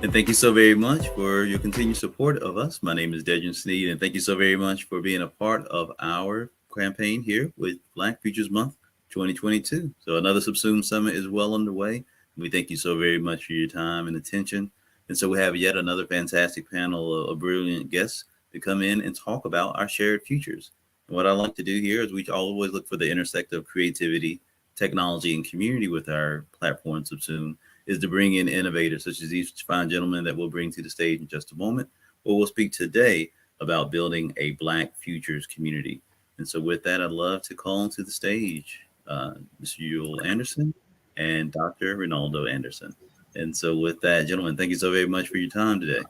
And thank you so very much for your continued support of us. My name is Dejan Sneed, and thank you so very much for being a part of our campaign here with Black Futures Month 2022. So another Subsume Summit is well underway. We thank you so very much for your time and attention. And so we have yet another fantastic panel of brilliant guests to come in and talk about our shared futures. And what I like to do here is we always look for the intersect of creativity, technology, and community with our platform Subsume, is to bring in innovators such as these fine gentlemen that we'll bring to the stage in just a moment. But we'll speak today about building a Black futures community. And so with that, I'd love to call to the stage Mr. Reynaldo Anderson and Dr. Reynaldo Anderson. And so with that, gentlemen, thank you so very much for your time today.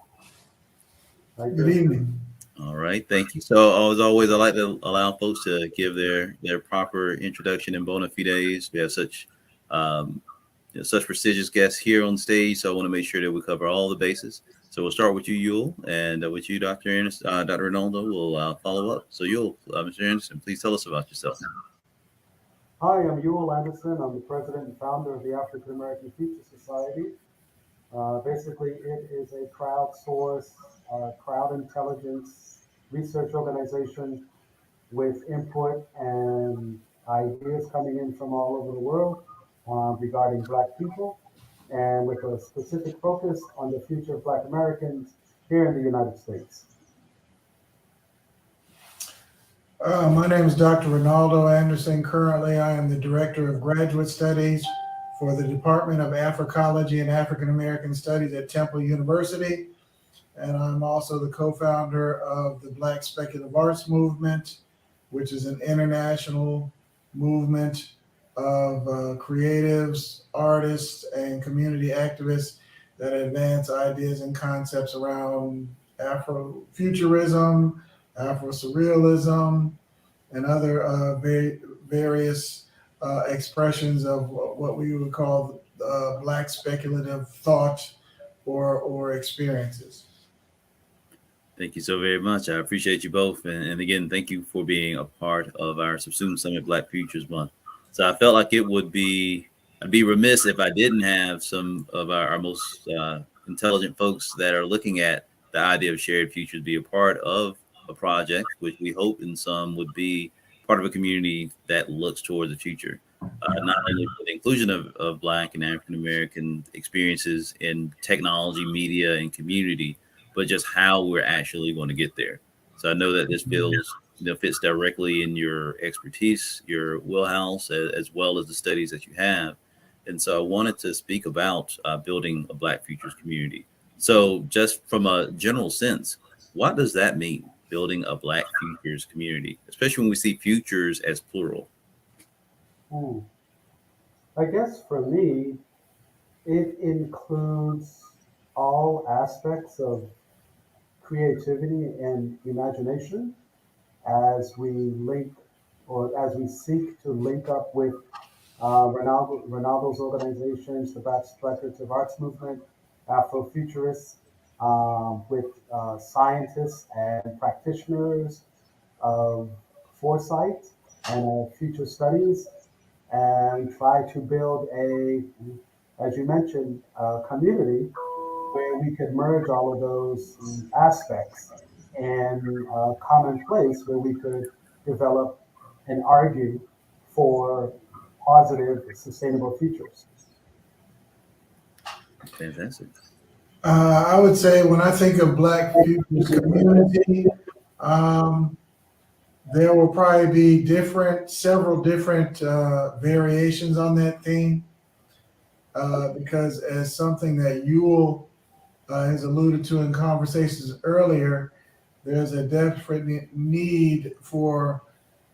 Good evening. All right, thank you. So as always, I like to allow folks to give their proper introduction and bona fides. We have such such prestigious guests here on stage, so I want to make sure that we cover all the bases. So we'll start with you, Yul, and with you, Dr. Anderson, Dr. Reynaldo, will follow up. So Yul, Mr. Anderson, please tell us about yourself. Hi, I'm Reynaldo Anderson. I'm the president and founder of the African American Future Society. Basically, it is a crowdsourced, crowd intelligence research organization with input and ideas coming in from all over the world regarding Black people, and with a specific focus on the future of Black Americans here in the United States. My name is Dr. Reynaldo Anderson. Currently, I am the Director of Graduate Studies for the Department of Africology and African American Studies at Temple University. And I'm also the co-founder of the Black Speculative Arts Movement, which is an international movement of creatives, artists, and community activists that advance ideas and concepts around Afrofuturism, Afro-surrealism, and other various expressions of what we would call Black speculative thought or experiences. Thank you so very much. I appreciate you both. And again, thank you for being a part of our Subsume Summit Black Futures Month. So I felt like I'd be remiss if I didn't have some of our most intelligent folks that are looking at the idea of shared futures be a part of a project, which we hope in some would be part of a community that looks towards the future. Not only for the inclusion of Black and African American experiences in technology, media, and community, but just how we're actually going to get there. So I know that this fits directly in your expertise, your wheelhouse, as well as the studies that you have. And so I wanted to speak about building a Black futures community. So just from a general sense, what does that mean, building a Black futures community, especially when we see futures as plural? I guess for me, it includes all aspects of creativity and imagination as we link, or as we seek to link up with Reynaldo's organizations, the Black Speculative Arts Movement, Afrofuturists, with scientists and practitioners of foresight and of future studies, and try to build as you mentioned, a community where we could merge all of those aspects in a common place where we could develop and argue for positive, sustainable futures. Fantastic. I would say when I think of Black Futures community, um, there will probably be several different variations on that theme, because as something that Yule has alluded to in conversations earlier, there's a definite need for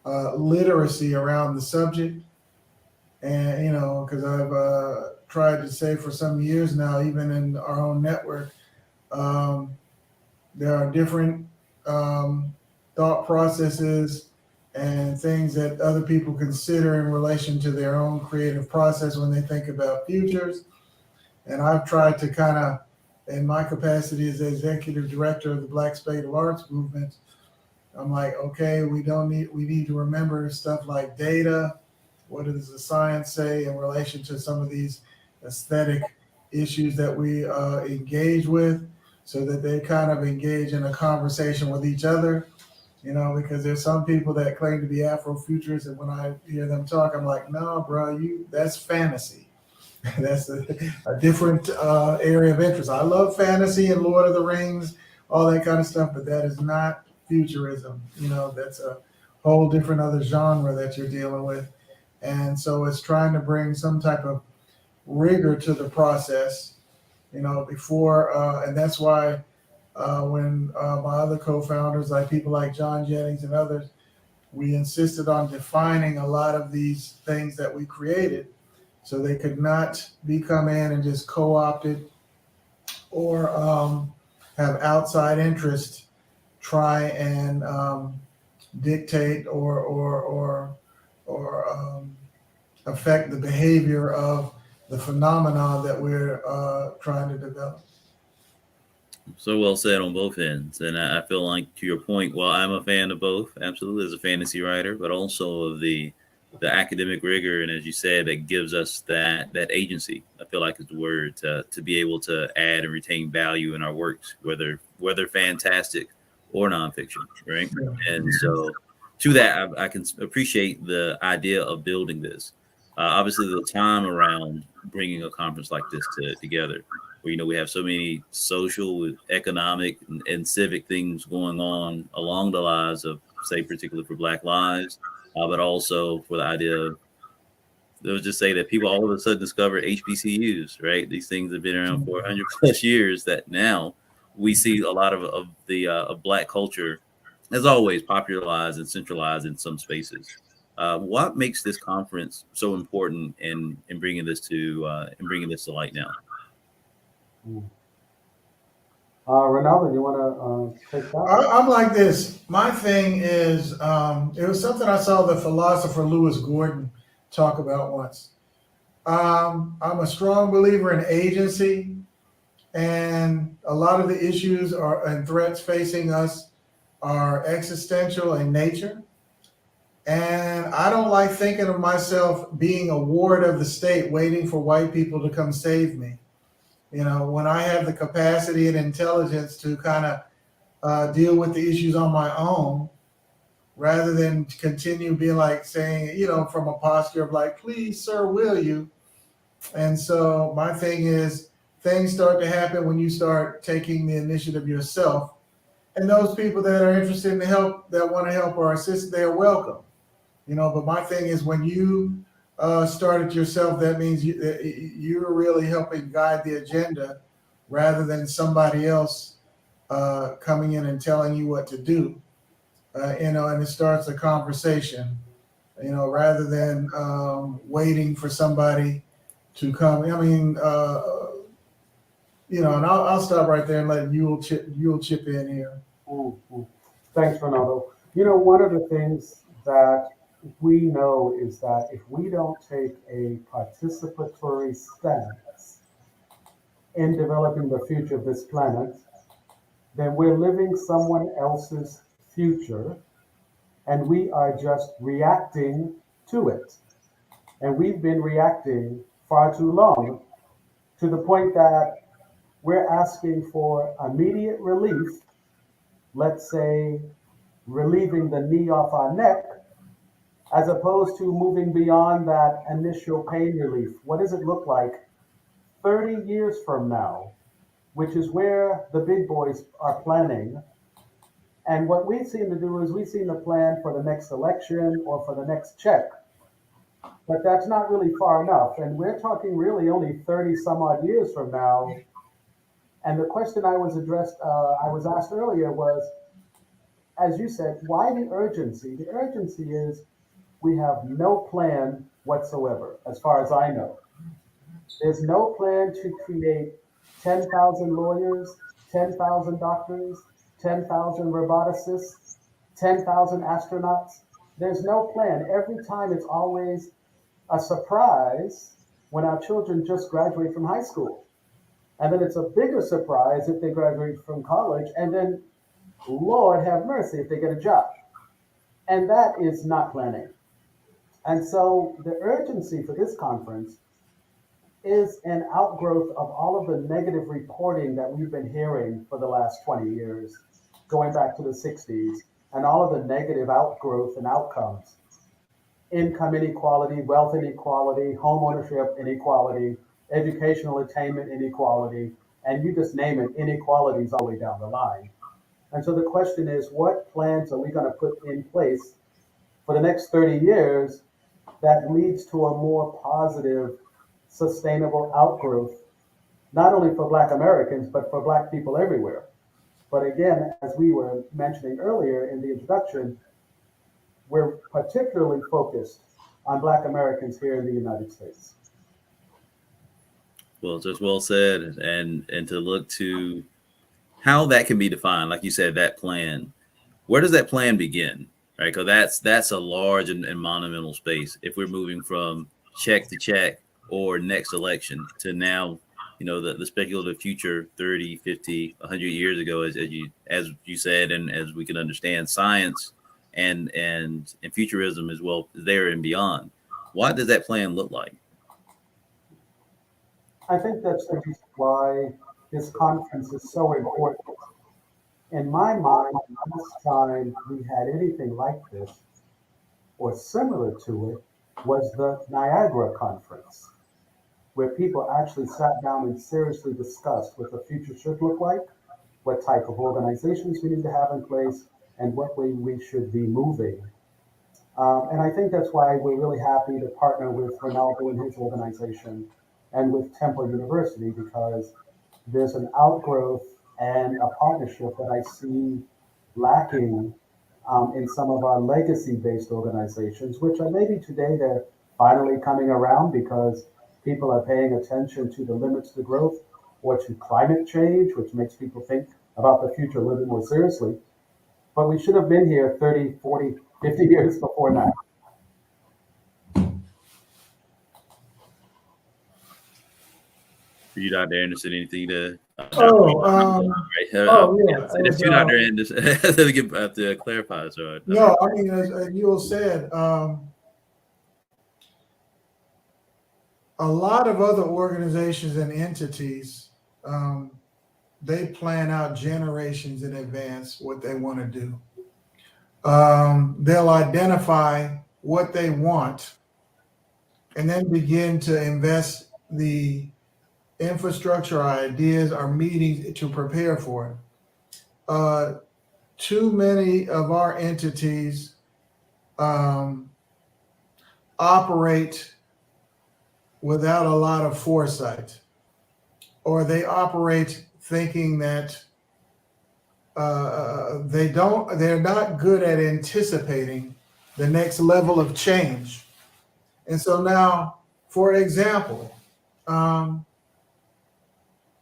literacy around the subject. And, because I've tried to say for some years now, even in our own network, um, there are different thought processes and things that other people consider in relation to their own creative process when they think about futures. And I've tried to kind of, in my capacity as the executive director of the Black Spatial Arts Movement, I'm like, okay, we need to remember stuff like data. What does the science say in relation to some of these aesthetic issues that we engage with, so that they kind of engage in a conversation with each other, because there's some people that claim to be Afrofuturists, and when I hear them talk, I'm like, no, bro, that's fantasy. That's a different area of interest. I love fantasy and Lord of the Rings, all that kind of stuff, but that is not futurism. That's a whole different other genre that you're dealing with. And so it's trying to bring some type of rigor to the process, before, and that's why when my other co-founders, like people like John Jennings and others, we insisted on defining a lot of these things that we created, so they could not come in and just co-opt it, or have outside interest try and dictate or affect the behavior of the phenomenon that we're trying to develop. So well said on both ends. And I feel like, to your point, while I'm a fan of both, absolutely, as a fantasy writer, but also of the academic rigor, and as you said, that gives us that agency. I feel like is the word, to be able to add and retain value in our works, whether fantastic or nonfiction, right? Yeah. And so, to that, I can appreciate the idea of building this. Obviously, the time around bringing a conference like this together, where we have so many social, economic, and civic things going on along the lines of, say, particularly for Black lives, but also for the idea of, let's just say that people all of a sudden discover HBCUs, right? These things have been around for 100 plus years, that now we see a lot of the of Black culture, as always, popularized and centralized in some spaces. What makes this conference so important in bringing this to light now? Reynaldo, you want to take that? I'm like this. My thing is, it was something I saw the philosopher Lewis Gordon talk about once. I'm a strong believer in agency, and a lot of the issues and threats facing us are existential in nature. And I don't like thinking of myself being a ward of the state waiting for white people to come save me. When I have the capacity and intelligence to kind of deal with the issues on my own, rather than continue being like saying, from a posture of like, please, sir, will you? And so my thing is, things start to happen when you start taking the initiative yourself. And those people that are interested in help, that want to help or assist, they are welcome. But my thing is, when you start it yourself, that means you're really helping guide the agenda, rather than somebody else coming in and telling you what to do. And it starts a conversation, rather than waiting for somebody to come. I mean, and I'll stop right there and let you'll chip in here. Mm-hmm. Thanks, Reynaldo. One of the things that we know is that if we don't take a participatory stance in developing the future of this planet, then we're living someone else's future and we are just reacting to it. And we've been reacting far too long to the point that we're asking for immediate relief, let's say relieving the knee off our neck, as opposed to moving beyond that initial pain relief. What does it look like 30 years from now, which is where the big boys are planning? And what we seem to do is we seem to plan for the next election or for the next check. But that's not really far enough. And we're talking really only 30 some odd years from now. And the question I was asked earlier was, as you said, why the urgency? The urgency is we have no plan whatsoever, as far as I know. There's no plan to create 10,000 lawyers, 10,000 doctors, 10,000 roboticists, 10,000 astronauts. There's no plan. Every time it's always a surprise when our children just graduate from high school. And then it's a bigger surprise if they graduate from college. And then, Lord have mercy, if they get a job. And that is not planning. And so the urgency for this conference is an outgrowth of all of the negative reporting that we've been hearing for the last 20 years, going back to the 60s, and all of the negative outgrowth and outcomes. Income inequality, wealth inequality, home ownership inequality, educational attainment inequality, and you just name it, inequalities all the way down the line. And so the question is, what plans are we going to put in place for the next 30 years that leads to a more positive, sustainable outgrowth, not only for Black Americans, but for Black people everywhere? But again, as we were mentioning earlier in the introduction, we're particularly focused on Black Americans here in the United States. Well, just well said, and to look to how that can be defined, like you said, that plan. Where does that plan begin, right? Because that's a large and monumental space. If we're moving from check to check or next election to now, the speculative future 30, 50, 100 years ago, as you said, and as we can understand, science and futurism as well, there and beyond. What does that plan look like? I think that's the reason why this conference is so important. In my mind, the last time we had anything like this or similar to it was the Niagara Conference, where people actually sat down and seriously discussed what the future should look like, what type of organizations we need to have in place, and what way we should be moving. And I think that's why we're really happy to partner with Reynaldo and his organization and with Temple University, because there's an outgrowth and a partnership that I see lacking in some of our legacy-based organizations, which are maybe today they're finally coming around because people are paying attention to the limits to growth or to climate change, which makes people think about the future a little bit more seriously. But we should have been here 30, 40, 50 years before now. For you, Dr. Anderson, anything to? Yeah. It's you, Dr. Anderson. I have to clarify. So no, I mean, as you said, a lot of other organizations and entities, they plan out generations in advance what they want to do. They'll identify what they want and then begin to invest the infrastructure, ideas, or meetings to prepare for it. Too many of our entities operate without a lot of foresight, or they operate thinking that they're not good at anticipating the next level of change. And so now, for example,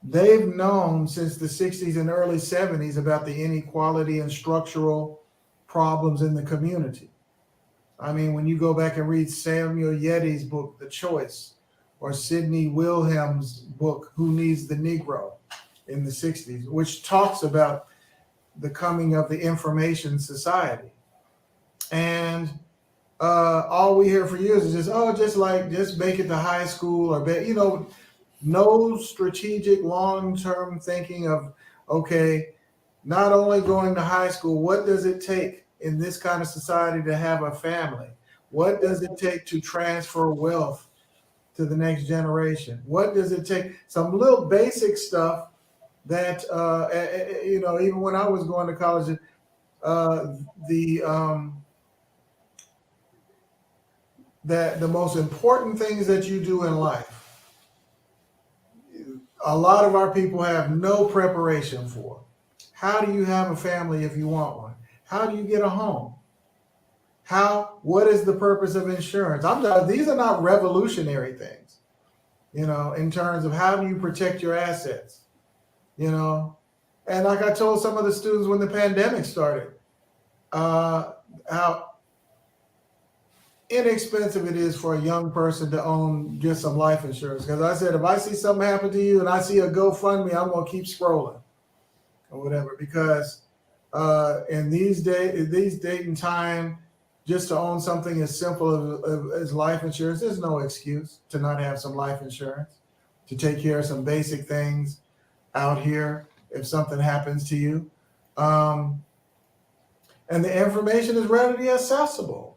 they've known since the 60s and early 70s about the inequality and structural problems in the community. I mean, when you go back and read Samuel Yetty's book, The Choice, or Sidney Wilhelm's book, Who Needs the Negro, in the 60s, which talks about the coming of the information society. And all we hear for years is just make it to high school, or no strategic long-term thinking of, okay, not only going to high school, what does it take in this kind of society to have a family? What does it take to transfer wealth to the next generation? What does it take? Some little basic stuff that, even when I was going to college, that the most important things that you do in life, a lot of our people have no preparation for. How do you have a family if you want one? How do you get a home? What is the purpose of insurance? These are not revolutionary things, in terms of how do you protect your assets, and like I told some of the students when the pandemic started, how inexpensive it is for a young person to own just some life insurance. Because I said, if I see something happen to you and I see a GoFundMe, I'm going to keep scrolling or whatever. Because in these date and time, just to own something as simple as life insurance, there's no excuse to not have some life insurance, to take care of some basic things out here if something happens to you. And the information is readily accessible.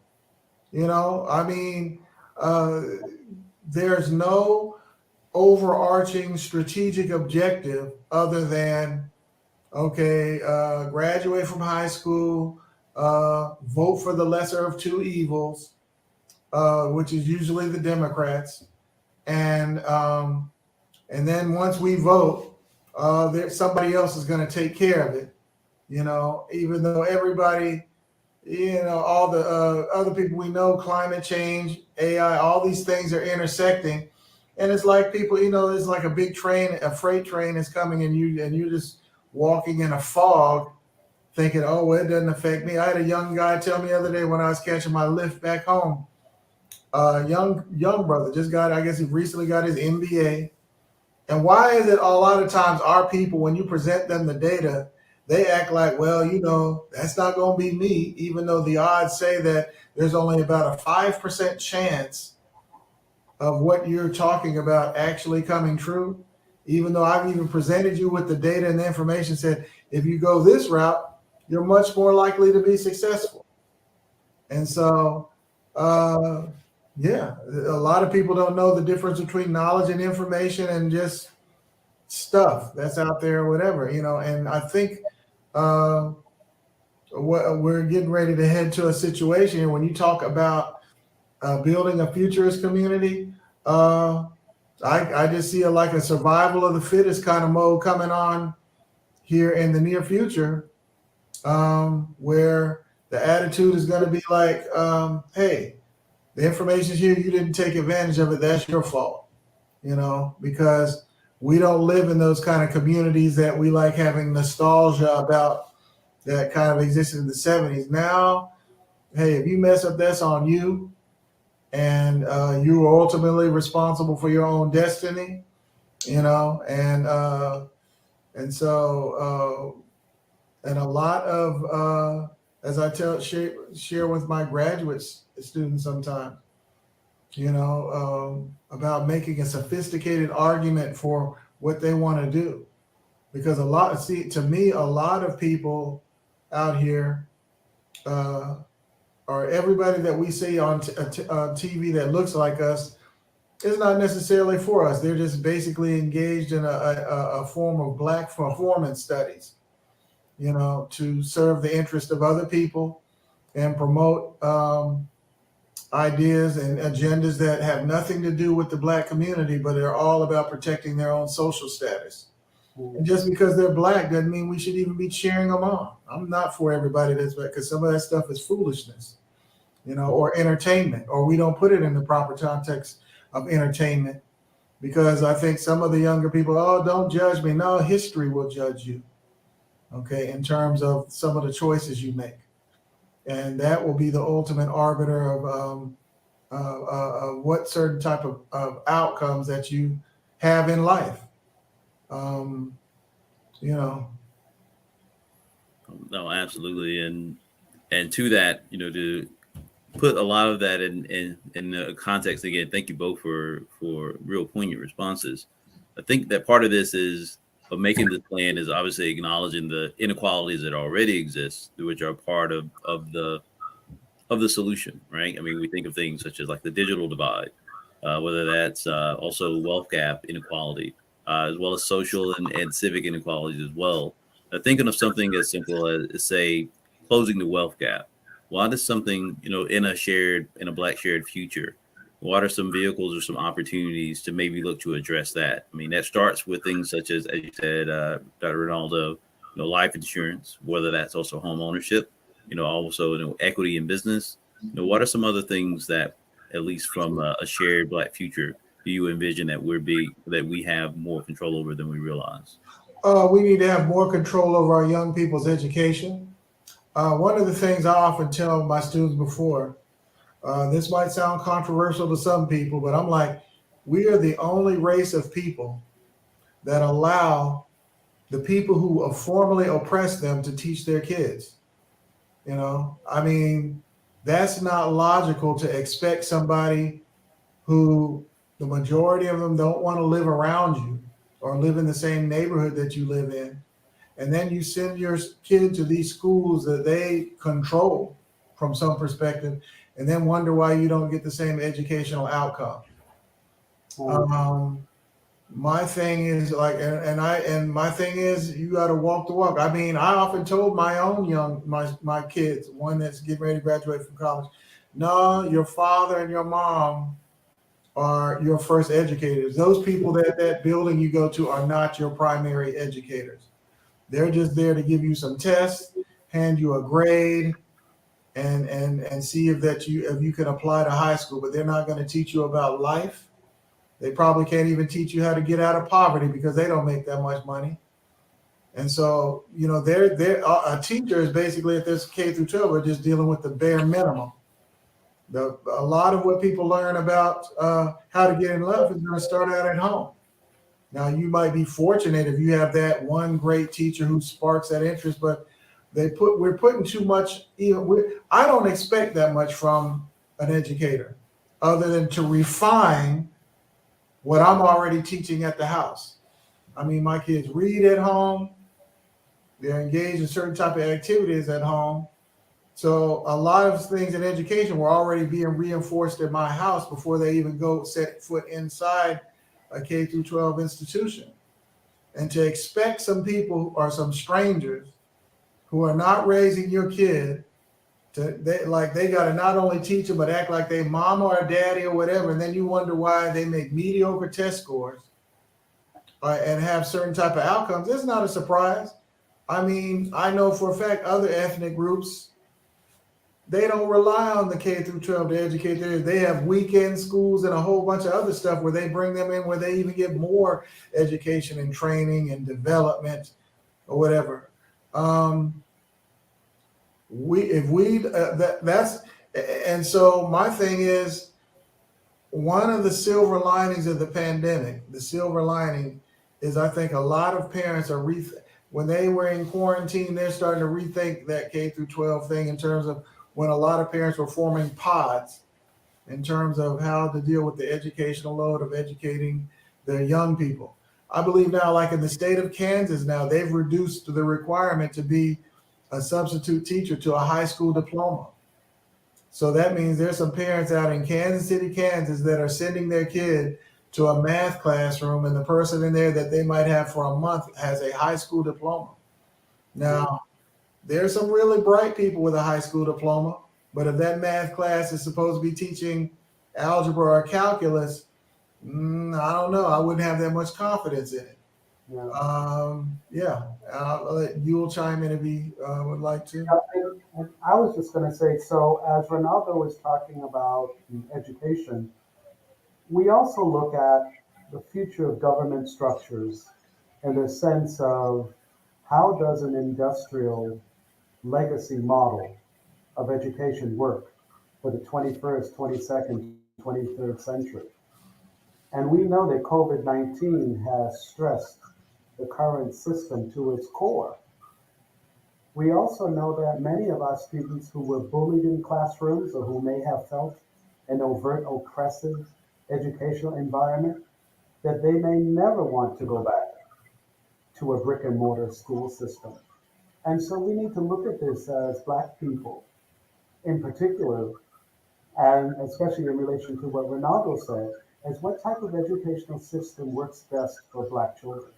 There's no overarching strategic objective other than, graduate from high school, vote for the lesser of two evils, which is usually the Democrats. And then once we vote, somebody else is going to take care of it, even though everybody, all the other people we know, climate change, AI, all these things are intersecting. And it's like people, it's like a big train, a freight train is coming, and you're just walking in a fog thinking, oh, well, it doesn't affect me. I had a young guy tell me the other day when I was catching my lift back home, young brother, I guess he recently got his MBA. And why is it a lot of times our people, when you present them the data, they act like, well, that's not going to be me, even though the odds say that there's only about a 5% chance of what you're talking about actually coming true. Even though I've even presented you with the data and the information, said, if you go this route, you're much more likely to be successful. And so, a lot of people don't know the difference between knowledge and information and just stuff that's out there or whatever, and I think we're getting ready to head to a situation when you talk about building a futurist community. I just see like a survival of the fittest kind of mode coming on here in the near future, where the attitude is going to be like, hey, the information's here, you didn't take advantage of it, that's your fault, because we don't live in those kind of communities that we like having nostalgia about that kind of existed in the 70s. Now, hey, if you mess up, that's on you. And you are ultimately responsible for your own destiny, and so and a lot of, as I share with my graduate students sometimes, about making a sophisticated argument for what they want to do. Because to me, a lot of people out here, or everybody that we see on TV that looks like us, is not necessarily for us. They're just basically engaged in a form of Black performance studies, to serve the interest of other people and promote ideas and agendas that have nothing to do with the Black community, but are all about protecting their own social status. And just because they're Black doesn't mean we should even be cheering them on. I'm not for everybody that's Black, because some of that stuff is foolishness, or entertainment, or we don't put it in the proper context of entertainment, because I think some of the younger people, oh, don't judge me. No, history will judge you, in terms of some of the choices you make. And that will be the ultimate arbiter of what certain type of outcomes that you have in life. You know, No, absolutely, and to that, to put a lot of that in the context again. Thank you both for real poignant responses. I think that part of this is of making this plan is obviously acknowledging the inequalities that already exist, which are part of the solution, right? I mean, we think of things such as like the digital divide, whether that's also wealth gap inequality, as well as social and civic inequalities as well. Thinking of something as simple as, say, closing the wealth gap. What is something, in a Black shared future? What are some vehicles or some opportunities to maybe look to address that? I mean, that starts with things such as you said, Dr. Ronaldo, life insurance, whether that's also home ownership, also, equity in business. What are some other things that, at least from a shared Black future, do you envision that that we have more control over than we realize? we need to have more control over our young people's education. One of the things I often tell my students before, this might sound controversial to some people, but I'm like, we are the only race of people that allow the people who have formerly oppressed them to teach their kids. I mean, that's not logical to expect somebody who the majority of them don't want to live around you or live in the same neighborhood that you live in. And then you send your kid to these schools that they control from some perspective, and then wonder why you don't get the same educational outcome. Um, my thing is like, and my thing is, you got to walk the walk. I mean, I often told my own my kids, one that's getting ready to graduate from college, no, your father and your mom are your first educators. Those people that building you go to are not your primary educators. They're just there to give you some tests, hand you a grade, and see if you can apply to high school. But they're not going to teach you about life. They probably can't even teach you how to get out of poverty because they don't make that much money. And so, they're a teacher is basically at this K through 12, are just dealing with the bare minimum. A lot of what people learn about how to get in love is going to start out at home. Now, you might be fortunate if you have that one great teacher who sparks that interest, but we're putting too much. I don't expect that much from an educator, other than to refine what I'm already teaching at the house. I mean, my kids read at home. They're engaged in certain type of activities at home. So a lot of things in education were already being reinforced in my house before they even go set foot inside a K through 12 institution. And to expect some people or some strangers who are not raising your kid they got to not only teach them but act like they mama or daddy or whatever, and then you wonder why they make mediocre test scores and have certain type of outcomes. It's not a surprise. I mean, I know for a fact other ethnic groups, they don't rely on the K through 12 to educate they have weekend schools and a whole bunch of other stuff where they bring them in, where they even get more education and training and development or whatever. And so my thing is, one of the silver linings of the pandemic, the silver lining is, I think a lot of parents are when they were in quarantine, they're starting to rethink that K through 12 thing, in terms of when a lot of parents were forming pods in terms of how to deal with the educational load of educating their young people. I believe now, like in the state of Kansas now, they've reduced the requirement to be a substitute teacher to a high school diploma. So that means there's some parents out in Kansas City, Kansas, that are sending their kid to a math classroom, and the person in there that they might have for a month has a high school diploma. Now, there's some really bright people with a high school diploma, but if that math class is supposed to be teaching algebra or calculus, I don't know. I wouldn't have that much confidence in it. I'll let Yule chime in if he would like to. And I was just going to say, so as Reynaldo was talking about education, we also look at the future of government structures in the sense of how does an industrial legacy model of education work for the 21st, 22nd 23rd century. And we know that COVID-19 has stressed the current system to its core. We also know that many of our students who were bullied in classrooms or who may have felt an overt oppressive educational environment, that they may never want to go back to a brick and mortar school system. And so we need to look at this as Black people in particular, and especially in relation to what Reynaldo said, as what type of educational system works best for Black children.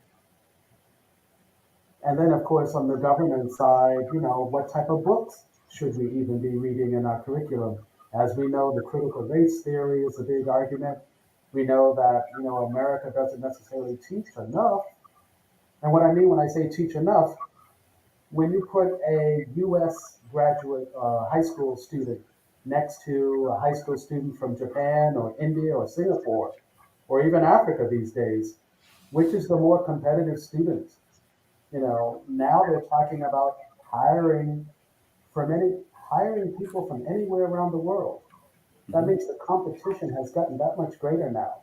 And then, of course, on the government side, what type of books should we even be reading in our curriculum? As we know, the critical race theory is a big argument. We know that, America doesn't necessarily teach enough. And what I mean when I say teach enough, when you put a US graduate high school student next to a high school student from Japan or India or Singapore, or even Africa these days, which is the more competitive student? Now they're talking about hiring people from anywhere around the world. That means the competition has gotten that much greater now.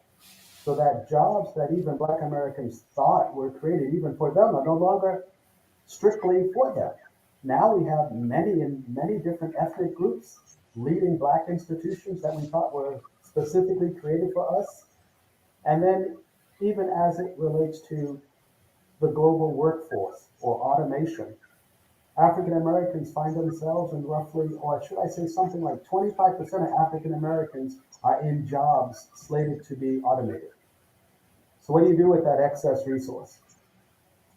So that jobs that even Black Americans thought were created even for them are no longer strictly for them. Now we have many different ethnic groups leading Black institutions that we thought were specifically created for us. And then even as it relates to the global workforce or automation, African Americans find themselves in roughly, or should I say something like 25% of African Americans are in jobs slated to be automated. So what do you do with that excess resource?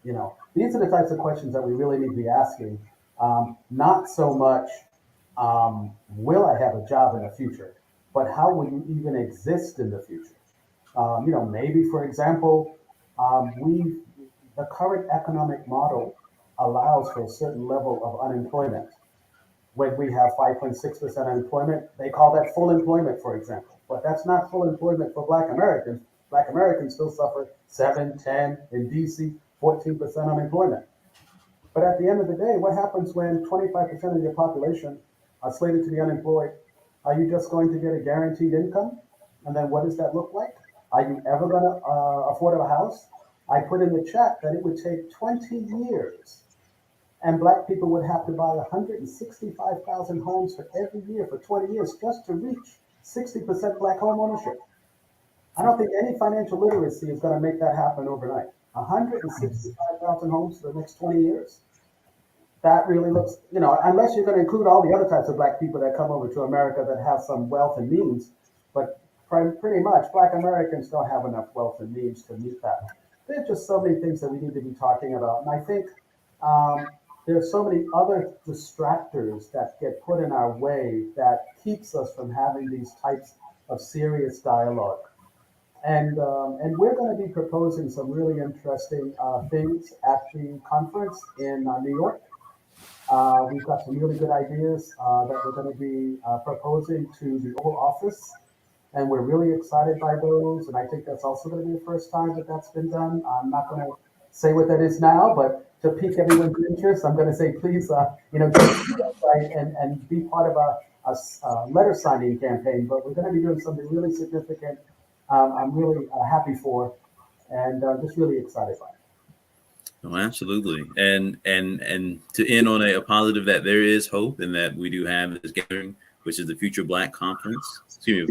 These are the types of questions that we really need to be asking. Not so much, will I have a job in the future, but how will you even exist in the future? Maybe, for example, the current economic model allows for a certain level of unemployment. When we have 5.6% unemployment, they call that full employment, for example. But that's not full employment for Black Americans. Black Americans still suffer 7, 10, in DC, 14% unemployment. But at the end of the day, what happens when 25% of your population are slated to be unemployed? Are you just going to get a guaranteed income? And then what does that look like? Are you ever going to afford a house? I put in the chat that it would take 20 years, and Black people would have to buy 165,000 homes for every year for 20 years just to reach 60% Black home ownership. I don't think any financial literacy is going to make that happen overnight. 165,000 homes for the next 20 years. That really looks, unless you're going to include all the other types of Black people that come over to America that have some wealth and means, but pretty much Black Americans don't have enough wealth and means to meet that. There's just so many things that we need to be talking about. And I think there's so many other distractors that get put in our way that keeps us from having these types of serious dialogue. And we're going to be proposing some really interesting things at the conference in New York. We've got some really good ideas that we're going to be proposing to the Oval Office, and we're really excited by those. And I think that's also going to be the first time that that's been done. I'm not going to say what that is now, but to pique everyone's interest, I'm going to say, please, go to the website and be part of a letter signing campaign. But we're going to be doing something really significant. I'm really happy for, and just really excited by it. Oh, absolutely. And to end on a positive, that there is hope and that we do have this gathering, which is the Future Black Conference,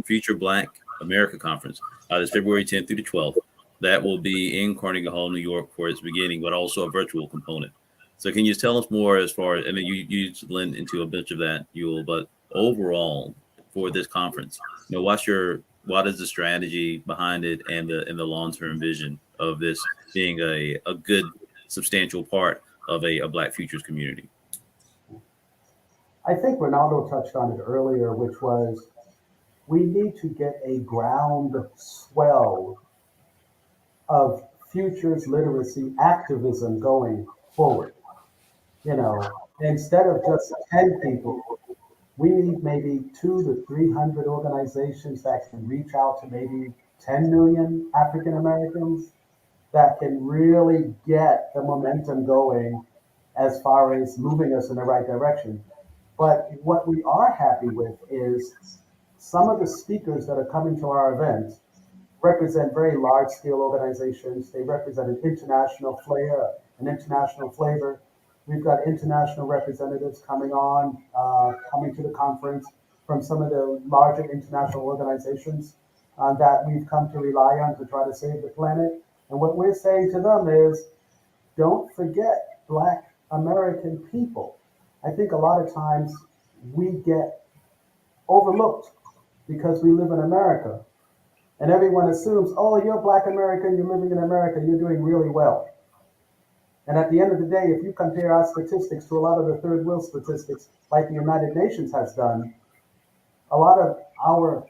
Future Black America Conference. This February 10th through the 12th. That will be in Carnegie Hall, New York for its beginning, but also a virtual component. So can you tell us more as far as, I mean, you lend into a bunch of that, Yul, but overall for this conference, what is the strategy behind it and the long-term vision of this being a good, substantial part of a Black Futures community? I think Reynaldo touched on it earlier, which was we need to get a ground swell of futures literacy activism going forward. Instead of just 10 people, we need maybe 200 to 300 organizations that can reach out to maybe 10 million African Americans that can really get the momentum going as far as moving us in the right direction. But what we are happy with is some of the speakers that are coming to our event represent very large scale organizations. They represent an international flavor. We've got international representatives coming to the conference from some of the larger international organizations that we've come to rely on to try to save the planet. And what we're saying to them is, don't forget Black American people. I think a lot of times we get overlooked because we live in America. And everyone assumes, oh, you're Black American, you're living in America, you're doing really well. And at the end of the day, if you compare our statistics to a lot of the third world statistics, like the United Nations has done, a lot of our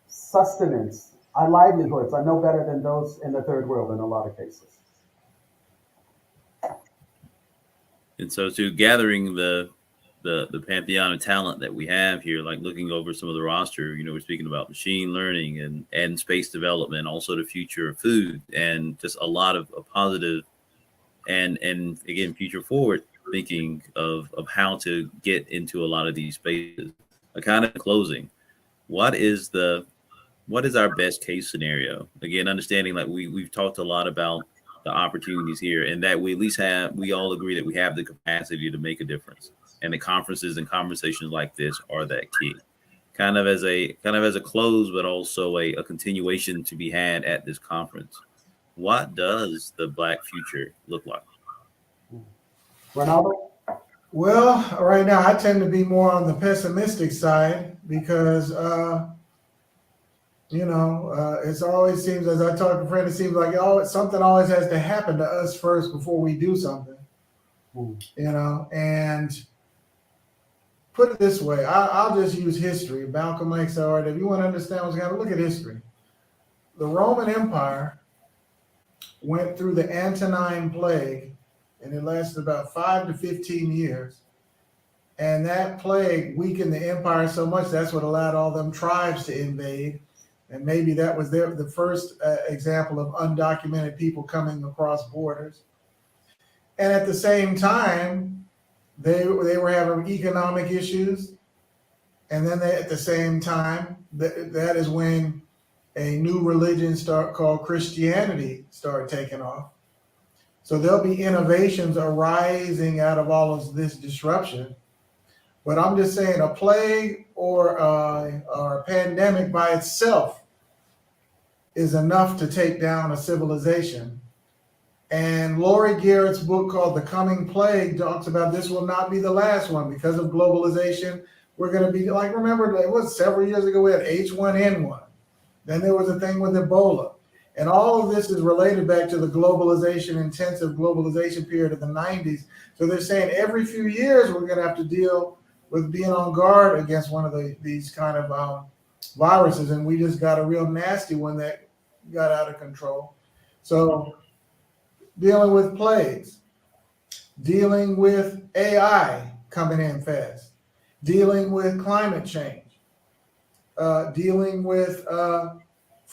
sustenance, our livelihoods are no better than those in the third world in a lot of cases. And so, to gathering the pantheon of talent that we have here, like looking over some of the roster, we're speaking about machine learning and space development, also the future of food, and just a lot of positive and again future forward thinking of how to get into a lot of these spaces. A kind of closing, what is our best case scenario? Again, understanding like we've talked a lot about the opportunities here, and that we all agree that we have the capacity to make a difference. And the conferences and conversations like this are that key. Kind of as a close, but also a continuation to be had at this conference. What does the Black future look like? Reynaldo? Well, right now I tend to be more on the pessimistic side because it always seems, as I talk to friends, it seems like something always has to happen to us first before we do something. And put it this way, I'll just use history. Malcolm X, all right, if you want to understand what's going on, look at history. The Roman Empire went through the Antonine Plague, and it lasted about 5 to 15 years. And that plague weakened the empire so much, that's what allowed all them tribes to invade. And maybe that was the first example of undocumented people coming across borders. And at the same time, they were having economic issues. And then at the same time, that is when a new religion called Christianity started taking off. So there'll be innovations arising out of all of this disruption. But I'm just saying a plague or a pandemic by itself is enough to take down a civilization. And Laurie Garrett's book called The Coming Plague talks about this will not be the last one because of globalization. We're going to be like, remember, it was several years ago, we had H1N1. Then there was a thing with Ebola. And all of this is related back to the intensive globalization period of the 90s. So they're saying every few years we're going to have to deal with being on guard against one of these kind of viruses. And we just got a real nasty one that got out of control. So dealing with plagues, dealing with AI coming in fast, dealing with climate change, dealing with 4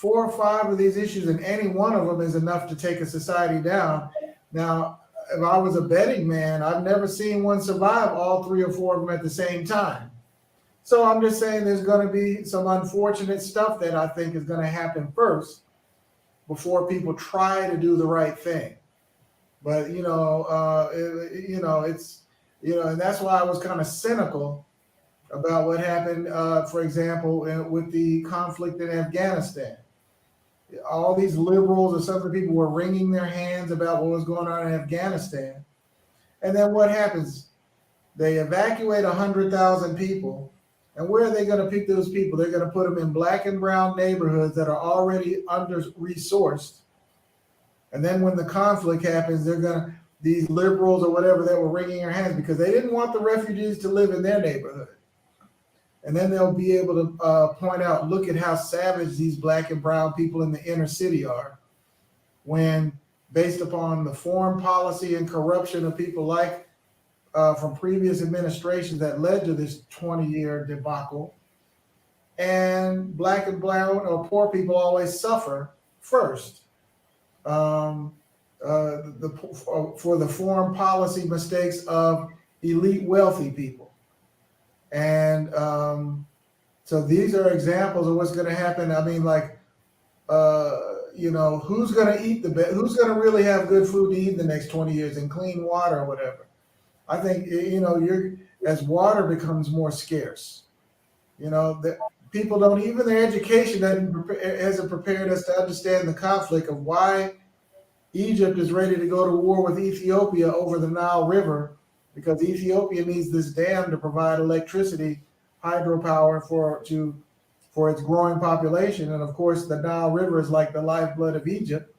or 5 of these issues, and any one of them is enough to take a society down. Now, if I was a betting man, I've never seen one survive all 3 or 4 of them at the same time. So I'm just saying there's going to be some unfortunate stuff that I think is going to happen first before people try to do the right thing. But, and that's why I was kind of cynical about what happened, for example, with the conflict in Afghanistan. All these liberals or some of the people were wringing their hands about what was going on in Afghanistan. And then what happens? They evacuate 100,000 people. And where are they going to pick those people? They're going to put them in black and brown neighborhoods that are already under-resourced. And then when the conflict happens, these liberals or whatever that were wringing their hands because they didn't want the refugees to live in their neighborhood. And then they'll be able to point out, look at how savage these black and brown people in the inner city are, when based upon the foreign policy and corruption of people like from previous administrations that led to this 20-year debacle. And black and brown or poor people always suffer first for the foreign policy mistakes of elite wealthy people. And So these are examples of what's going to happen. I mean, like, who's going to eat the best? Who's going to really have good food to eat in the next 20 years and clean water or whatever? I think, as water becomes more scarce, that people don't, even their education hasn't prepared us to understand the conflict of why Egypt is ready to go to war with Ethiopia over the Nile River, because Ethiopia needs this dam to provide electricity, hydropower for its growing population. And of course, the Nile River is like the lifeblood of Egypt.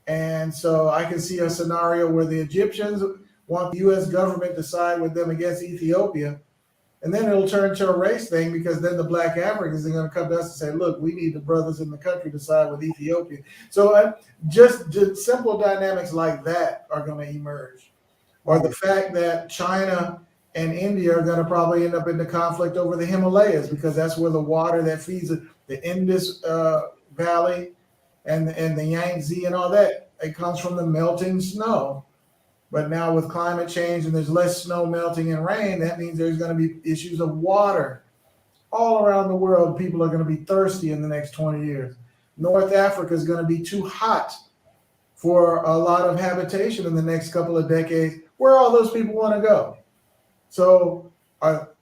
And so I can see a scenario where the Egyptians want the US government to side with them against Ethiopia. And then it'll turn to a race thing, because then the black Africans are going to come to us and say, look, we need the brothers in the country to side with Ethiopia. So just simple dynamics like that are going to emerge. Or the fact that China and India are going to probably end up in the conflict over the Himalayas, because that's where the water that feeds the Indus Valley and the Yangtze and all that, it comes from the melting snow. But now with climate change and there's less snow melting and rain, that means there's going to be issues of water all around the world. People are going to be thirsty in the next 20 years. North Africa is going to be too hot for a lot of habitation in the next couple of decades. Where all those people want to go? So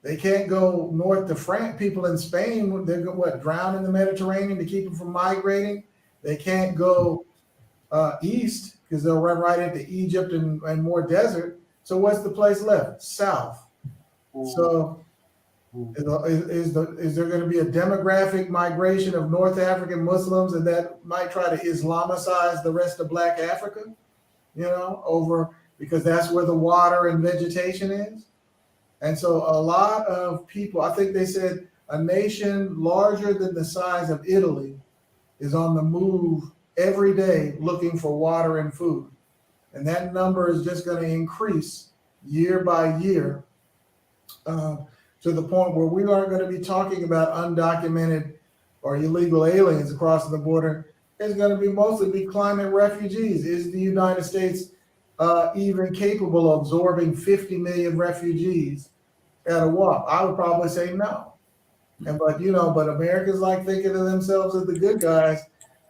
they can't go north to France. People in Spain, they're drown in the Mediterranean to keep them from migrating. They can't go east, because they'll run right into Egypt and more desert. So what's the place left? South. So is there going to be a demographic migration of North African Muslims, and that might try to Islamicize the rest of Black Africa, because that's where the water and vegetation is? And so a lot of people, I think they said a nation larger than the size of Italy is on the move every day looking for water and food. And that number is just going to increase year by year, to the point where we aren't going to be talking about undocumented or illegal aliens across the border. It's going to be mostly climate refugees. Is the United States even capable of absorbing 50 million refugees at a walk? I would probably say no. But Americans like thinking of themselves as the good guys.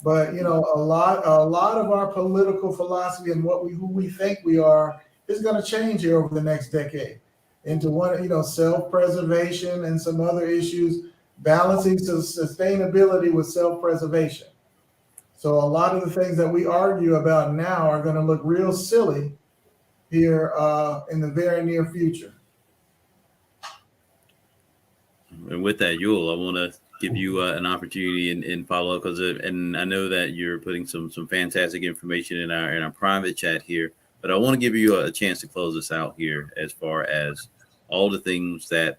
But a lot of our political philosophy and who we think we are is going to change here over the next decade into self-preservation and some other issues, balancing sustainability with self-preservation. So a lot of the things that we argue about now are going to look real silly here in the very near future. And with that, Yul, I want to give you an opportunity and follow up, and I know that you're putting some fantastic information in our private chat here, but I want to give you a chance to close us out here as far as all the things that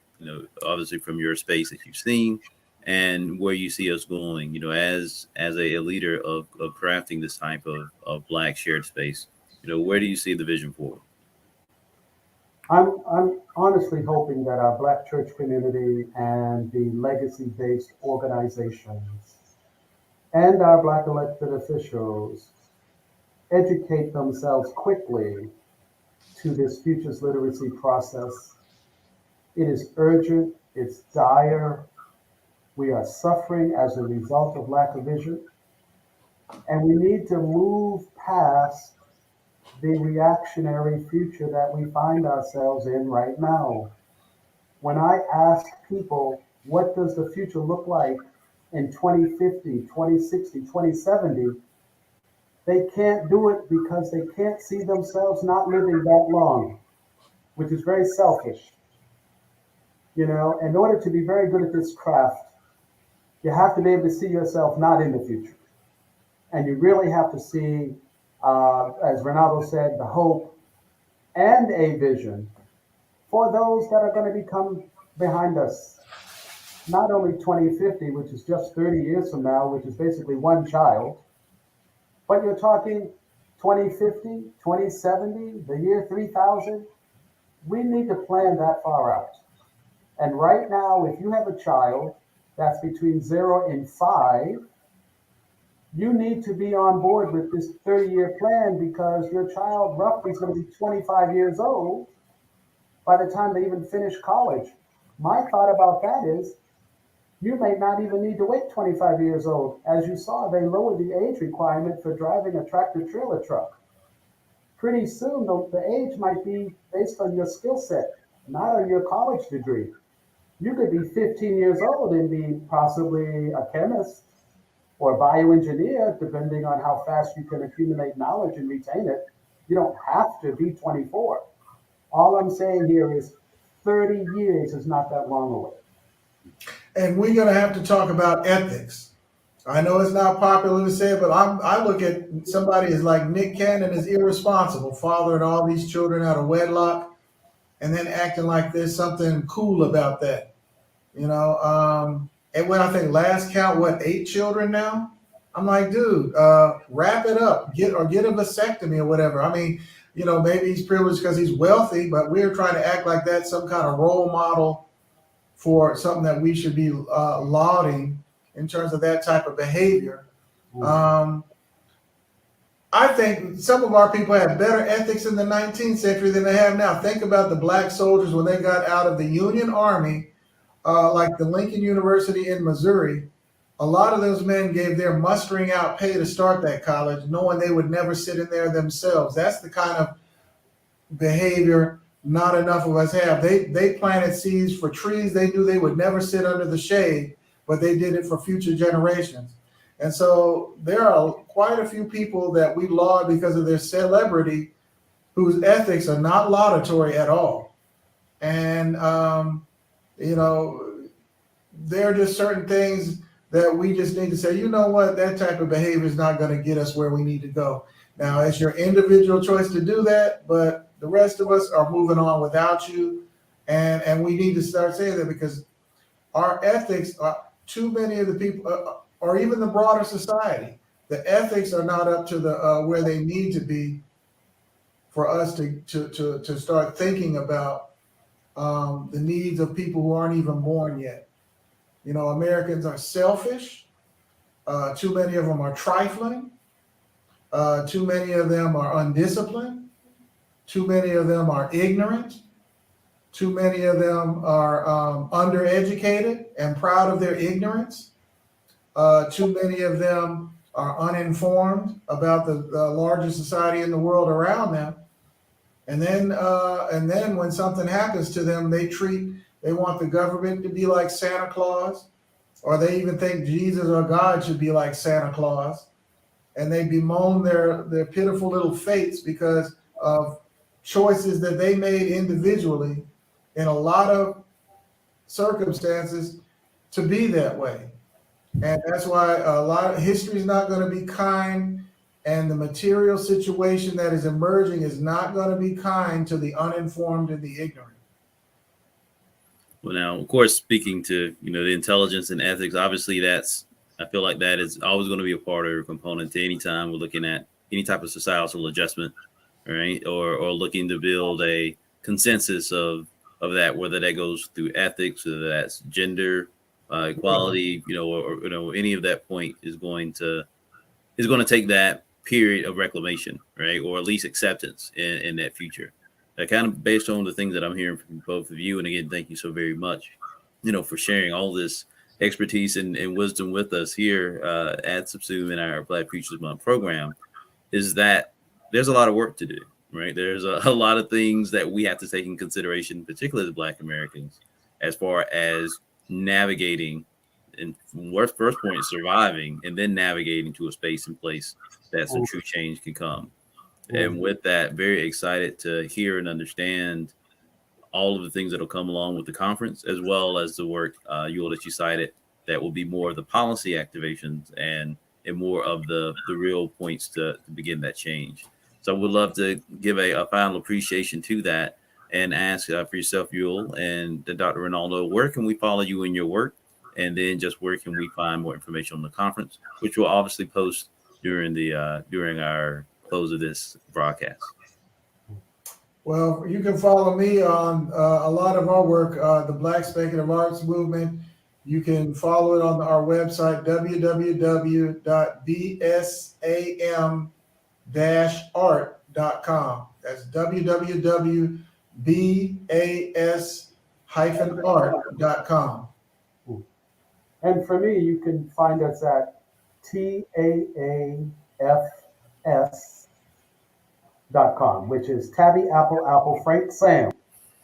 obviously from your space that you've seen and where you see us going, as a leader of crafting this type of Black shared space. Where do you see the vision forward? I'm honestly hoping that our Black church community and the legacy-based organizations and our Black elected officials educate themselves quickly to this futures literacy process. It is urgent, it's dire. We are suffering as a result of lack of vision, and we need to move past the reactionary future that we find ourselves in right now. When I ask people, what does the future look like in 2050, 2060, 2070, they can't do it because they can't see themselves not living that long, which is very selfish. In order to be very good at this craft, you have to be able to see yourself not in the future. And you really have to see, as Reynaldo said, the hope and a vision for those that are going to become behind us. Not only 2050, which is just 30 years from now, which is basically one child, but you're talking 2050, 2070, the year 3000. We need to plan that far out. And right now, if you have a child that's between 0 and 5, you need to be on board with this 30-year plan, because your child roughly is going to be 25 years old by the time they even finish college. My thought about that is, You may not even need to wait 25 years old. As you saw, they lowered the age requirement for driving a tractor trailer truck. Pretty soon, the age might be based on your skill set, not on your college degree. You could be 15 years old and be possibly a chemist or bioengineer, depending on how fast you can accumulate knowledge and retain it. You don't have to be 24. All I'm saying here is 30 years is not that long away. And we're going to have to talk about ethics. I know it's not popular to say it, but I look at somebody as like Nick Cannon is irresponsible, fathering all these children out of wedlock, and then acting like there's something cool about that. And when I think last count, 8 children now? I'm like, dude, wrap it up, get a vasectomy or whatever. I mean, maybe he's privileged because he's wealthy, but we're trying to act like that's some kind of role model for something that we should be lauding in terms of that type of behavior. I think some of our people had better ethics in the 19th century than they have now. Think about the black soldiers when they got out of the Union Army, like the Lincoln University in Missouri. A lot of those men gave their mustering out pay to start that college, knowing they would never sit in there themselves. That's the kind of behavior not enough of us have. They planted seeds for trees they knew they would never sit under the shade, but they did it for future generations. And so there are quite a few people that we laud because of their celebrity whose ethics are not laudatory at all. And, there are just certain things that we just need to say, you know what, that type of behavior is not going to get us where we need to go. Now, it's your individual choice to do that, but the rest of us are moving on without you. And we need to start saying that because our ethics are too many of the people, or even the broader society, the ethics are not up to the where they need to be for us to start thinking about the needs of people who aren't even born yet. Americans are selfish. Too many of them are trifling. Too many of them are undisciplined. Too many of them are ignorant. Too many of them are undereducated and proud of their ignorance. Too many of them are uninformed about the largest society in the world around them. And then when something happens to them, they want the government to be like Santa Claus, or they even think Jesus or God should be like Santa Claus. And they bemoan their pitiful little fates because of choices that they made individually in a lot of circumstances to be that way. And that's why a lot of history is not going to be kind, and the material situation that is emerging is not going to be kind to the uninformed and the ignorant. Well, now, of course, speaking to the intelligence and ethics, obviously I feel like that is always going to be a part or a component to any time we're looking at any type of societal adjustment, right? Or looking to build a consensus of that, whether that goes through ethics, whether that's gender equality, or any of that point is going to take that period of reclamation, right? Or at least acceptance in that future. Kind of based on the things that I'm hearing from both of you. And again, thank you so very much, for sharing all this expertise and wisdom with us here at Subsume in our Black Futures Month program, is that there's a lot of work to do, right? There's a lot of things that we have to take in consideration, particularly as Black Americans, as far as navigating, and first point is surviving, and then navigating to a space and place that some true change can come. And with that, very excited to hear and understand all of the things that will come along with the conference, as well as the work that you cited that will be more of the policy activations and more of the real points to begin that change. So I would love to give a final appreciation to that and ask for yourself, Yul, and Dr. Reynaldo, where can we follow you in your work? And then just where can we find more information on the conference, which we'll obviously post during our close of this broadcast. Well, you can follow me on a lot of our work, the Black Speculative Arts Movement. You can follow it on our website, www.bsam-art.com. That's www.bas-art.com. And for me, you can find us at taafs.com, which is Tabby Apple Apple Frank Sam.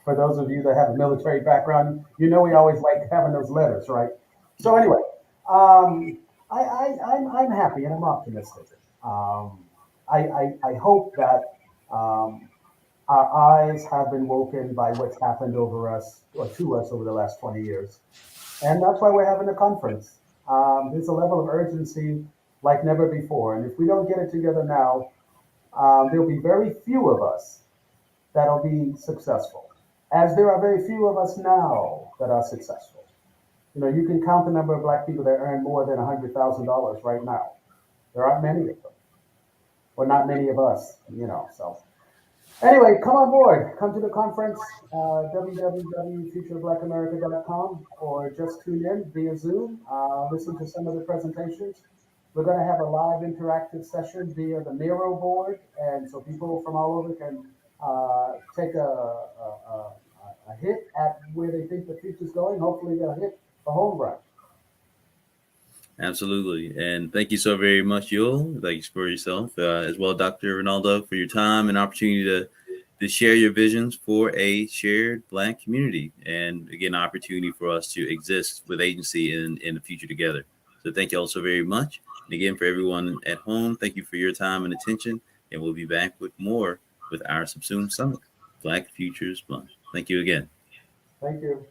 For those of you that have a military background, you know we always like having those letters, right? So anyway, um, I'm happy and I'm optimistic. I hope that our eyes have been woken by what's happened over us or to us over the last 20 years. And that's why we're having a conference. There's a level of urgency like never before. And if we don't get it together now, there'll be very few of us that'll be successful, as there are very few of us now that are successful. You know, you can count the number of black people that earn more than $100,000 right now. There aren't many of them, or not many of us, you know. So anyway, come on board. Come to the conference, www.futureofblackamerica.com, or just tune in via Zoom. Listen to some of the presentations. We're going to have a live interactive session via the Miro board, and so people from all over can take a hit at where they think the future's going. Hopefully, they'll hit the home run. Absolutely. And thank you so very much, Yul. Thanks for yourself, as well, Dr. Reynaldo, for your time and opportunity to share your visions for a shared Black community. And again, opportunity for us to exist with agency in the future together. So thank you all so very much. And again, for everyone at home, thank you for your time and attention. And we'll be back with more with our Subsume Summit, Black Futures Month. Thank you again. Thank you.